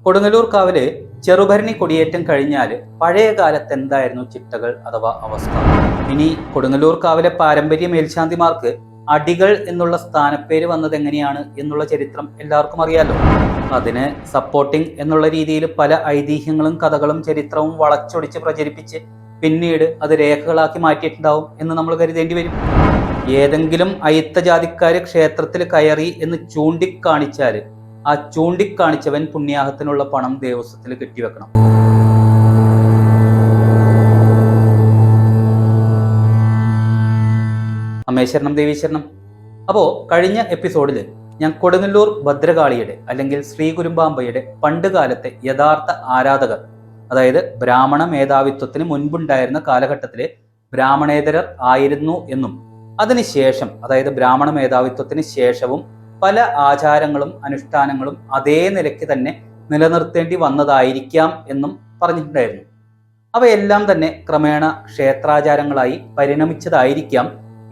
കൊടുങ്ങല്ലൂർ കാവില് ചെറുഭരണി കൊടിയേറ്റം കഴിഞ്ഞാൽ പഴയ കാലത്ത് എന്തായിരുന്നു ചിട്ടകൾ അഥവാ അവസ്ഥ? ഇനി കൊടുങ്ങല്ലൂർ കാവിലെ പാരമ്പര്യ മേൽശാന്തിമാർക്ക് അടികൾ എന്നുള്ള സ്ഥാനപ്പേര് വന്നത് എങ്ങനെയാണ് എന്നുള്ള ചരിത്രം എല്ലാവർക്കും അറിയാലോ. അതിന് സപ്പോർട്ടിംഗ് എന്നുള്ള രീതിയിൽ പല ഐതിഹ്യങ്ങളും കഥകളും ചരിത്രവും വളച്ചൊടിച്ച് പ്രചരിപ്പിച്ച് പിന്നീട് അത് രേഖകളാക്കി മാറ്റിയിട്ടുണ്ടാവും എന്ന് നമ്മൾ കരുതേണ്ടി വരും. ഏതെങ്കിലും അയിത്ത ജാതിക്കാര് ക്ഷേത്രത്തിൽ കയറി എന്ന് ചൂണ്ടിക്കാണിച്ചാൽ ആ ചൂണ്ടിക്കാണിച്ചവൻ പുണ്യാഹത്തിനുള്ള പണം ദേവസ്വത്തിൽ കെട്ടിവെക്കണം. അമേശ്വരണം ദേവീശ്വരണം. അപ്പോ കഴിഞ്ഞ എപ്പിസോഡിൽ ഞാൻ കൊടുങ്ങല്ലൂർ ഭദ്രകാളിയുടെ അല്ലെങ്കിൽ ശ്രീ കുരുമ്പാമ്പയുടെ പണ്ട് കാലത്തെ യഥാർത്ഥ ആരാധകർ, അതായത് ബ്രാഹ്മണ മേധാവിത്വത്തിന് മുൻപുണ്ടായിരുന്ന കാലഘട്ടത്തിലെ ബ്രാഹ്മണേതരർ ആയിരുന്നു എന്നും അതിനുശേഷം അതായത് ബ്രാഹ്മണ മേധാവിത്വത്തിന് ശേഷവും പല ആചാരങ്ങളും അനുഷ്ഠാനങ്ങളും അതേ നിലയ്ക്ക് തന്നെ നിലനിർത്തേണ്ടി വന്നതായിരിക്കാം എന്നും പറഞ്ഞിട്ടുണ്ടായിരുന്നു. അവയെല്ലാം തന്നെ ക്രമേണ ക്ഷേത്രാചാരങ്ങളായി പരിണമിച്ചതായിരിക്കാം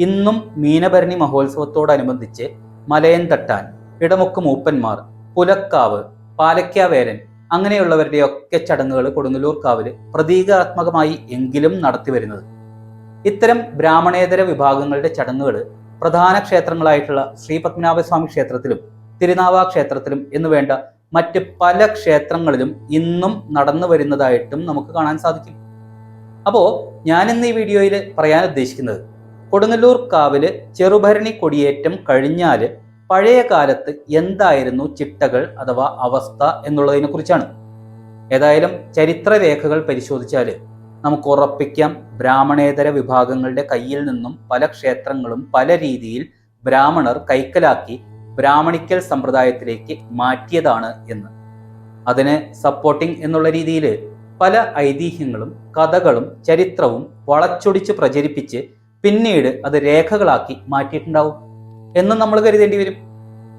ഇന്നും മീനഭരണി മഹോത്സവത്തോടനുബന്ധിച്ച് മലയൻ തട്ടാൻ, ഇടമുക്ക് മൂപ്പന്മാർ, പുലക്കാവ്, പാലക്കാവേരൻ അങ്ങനെയുള്ളവരുടെയൊക്കെ ചടങ്ങുകൾ കൊടുങ്ങല്ലൂർ കാവില് പ്രതീകാത്മകമായി എങ്കിലും നടത്തി വരുന്നത്. ഇത്തരം ബ്രാഹ്മണേതര വിഭാഗങ്ങളുടെ ചടങ്ങുകൾ പ്രധാന ക്ഷേത്രങ്ങളായിട്ടുള്ള ശ്രീ പത്മനാഭസ്വാമി ക്ഷേത്രത്തിലും തിരുനാവാ ക്ഷേത്രത്തിലും എന്ന് വേണ്ട മറ്റ് പല ക്ഷേത്രങ്ങളിലും ഇന്നും നടന്നു വരുന്നതായിട്ടും നമുക്ക് കാണാൻ സാധിക്കും. അപ്പോ ഞാനിന്ന് ഈ വീഡിയോയിൽ പറയാൻ ഉദ്ദേശിക്കുന്നത് കൊടുങ്ങല്ലൂർ കാവില് ചെറുഭരണി കൊടിയേറ്റം കഴിഞ്ഞാൽ പഴയ കാലത്ത് എന്തായിരുന്നു ചിട്ടകൾ അഥവാ അവസ്ഥ എന്നുള്ളതിനെ കുറിച്ചാണ്. ഏതായാലും ചരിത്രരേഖകൾ പരിശോധിച്ചാൽ നമുക്ക് ഉറപ്പിക്കാം, ബ്രാഹ്മണേതര വിഭാഗങ്ങളുടെ കയ്യിൽ നിന്നും പല ക്ഷേത്രങ്ങളും പല രീതിയിൽ ബ്രാഹ്മണർ കൈക്കലാക്കി ബ്രാഹ്മണിക്കൽ സമ്പ്രദായത്തിലേക്ക് മാറ്റിയതാണ് എന്ന്. അതിന് സപ്പോർട്ടിംഗ് എന്നുള്ള രീതിയിൽ പല ഐതിഹ്യങ്ങളും കഥകളും ചരിത്രവും വളച്ചൊടിച്ച് പ്രചരിപ്പിച്ച് പിന്നീട് അത് രേഖകളാക്കി മാറ്റിയിട്ടുണ്ടാവും എന്ന് നമ്മൾ കരുതേണ്ടി വരും.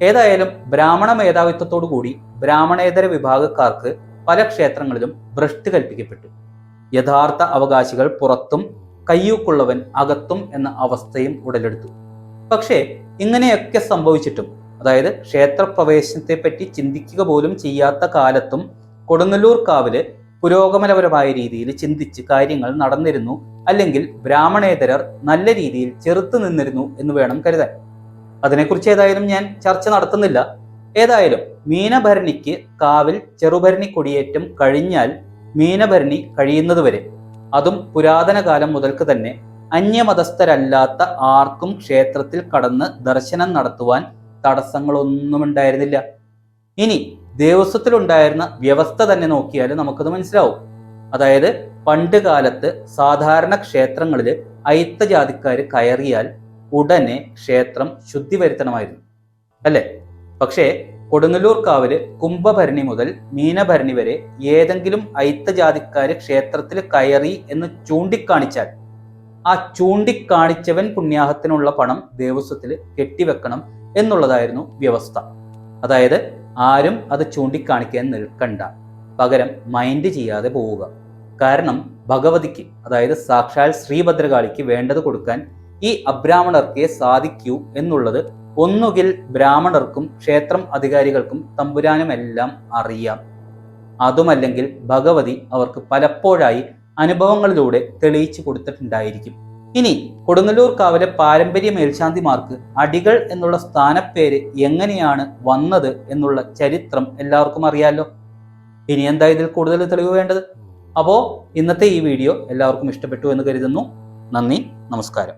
ഏതായാലും ബ്രാഹ്മണ മേധാവിത്വത്തോടു കൂടി ബ്രാഹ്മണേതര വിഭാഗക്കാർക്ക് പല ക്ഷേത്രങ്ങളിലും ഭ്രഷ്ട് കൽപ്പിക്കപ്പെട്ടു. യഥാർത്ഥ അവകാശികൾ പുറത്തും കയ്യൂക്കുള്ളവൻ അകത്തും എന്ന അവസ്ഥയും ഉടലെടുത്തു. പക്ഷേ ഇങ്ങനെയൊക്കെ സംഭവിച്ചിട്ടും, അതായത് ക്ഷേത്രപ്രവേശനത്തെ പറ്റി ചിന്തിക്കുക പോലും ചെയ്യാത്ത കാലത്തും കൊടുങ്ങല്ലൂർ കാവില് പുരോഗമനപരമായ രീതിയിൽ ചിന്തിച്ച് കാര്യങ്ങൾ നടന്നിരുന്നു, അല്ലെങ്കിൽ ബ്രാഹ്മണേതരർ നല്ല രീതിയിൽ ചെറുത്തു നിന്നിരുന്നു എന്ന് വേണം കരുതാൻ. അതിനെക്കുറിച്ച് ഏതായാലും ഞാൻ ചർച്ച നടത്തുന്നില്ല. ഏതായാലും മീനഭരണിക്ക് കാവിൽ ചെറുഭരണി കൊടിയേറ്റം കഴിഞ്ഞാൽ മീനഭരണി കഴിയുന്നതുവരെ, അതും പുരാതന കാലം മുതൽക്ക് തന്നെ അന്യമതസ്ഥരല്ലാത്ത ആർക്കും ക്ഷേത്രത്തിൽ കടന്ന് ദർശനം നടത്തുവാൻ തടസ്സങ്ങളൊന്നും ഉണ്ടായിരുന്നില്ല. ഇനി ദേവസ്വത്തിലുണ്ടായിരുന്ന വ്യവസ്ഥ തന്നെ നോക്കിയാൽ നമുക്കത് മനസ്സിലാവും. അതായത് പണ്ട് കാലത്ത് സാധാരണ ക്ഷേത്രങ്ങളിൽ അയിത്ത ജാതിക്കാർ കയറിയാൽ ഉടനെ ക്ഷേത്രം ശുദ്ധി വരുത്തണമായിരുന്നു, അല്ലേ? പക്ഷേ കൊടുങ്ങല്ലൂർ കാവില് കുംഭഭരണി മുതൽ മീനഭരണി വരെ ഏതെങ്കിലും അയിത്ത ജാതിക്കാര് ക്ഷേത്രത്തിൽ കയറി എന്ന് ചൂണ്ടിക്കാണിച്ചാൽ ആ ചൂണ്ടിക്കാണിച്ചവൻ പുണ്യാഹത്തിനുള്ള പണം ദേവസ്വത്തിൽ കെട്ടിവെക്കണം എന്നുള്ളതായിരുന്നു വ്യവസ്ഥ. അതായത് ആരും അത് ചൂണ്ടിക്കാണിക്കാൻ നിൽക്കണ്ട, പകരം മൈൻഡ് ചെയ്യാതെ പോവുക. കാരണം ഭഗവതിക്ക്, അതായത് സാക്ഷാൽ ശ്രീഭദ്രകാളിക്ക് വേണ്ടത് കൊടുക്കാൻ ഈ അബ്രാഹ്മണർക്കേ സാധിക്കൂ എന്നുള്ളത് ഒന്നുകിൽ ബ്രാഹ്മണർക്കും ക്ഷേത്രം അധികാരികൾക്കും തമ്പുരാനുമെല്ലാം അറിയാം. അതുമല്ലെങ്കിൽ ഭഗവതി അവർക്ക് പലപ്പോഴായി അനുഭവങ്ങളിലൂടെ തെളിയിച്ചു കൊടുത്തിട്ടുണ്ടായിരിക്കും. ഇനി കൊടുങ്ങല്ലൂർ കാവിലെ പാരമ്പര്യ മേൽശാന്തിമാർക്ക് അടികൾ എന്നുള്ള സ്ഥാനപ്പേര് എങ്ങനെയാണ് വന്നത് എന്നുള്ള ചരിത്രം എല്ലാവർക്കും അറിയാലോ. ഇനി എന്താ ഇതിൽ കൂടുതൽ തെളിവ് വേണ്ടത്? അപ്പോൾ ഇന്നത്തെ ഈ വീഡിയോ എല്ലാവർക്കും ഇഷ്ടപ്പെട്ടു എന്ന് കരുതുന്നു. നന്ദി, നമസ്കാരം.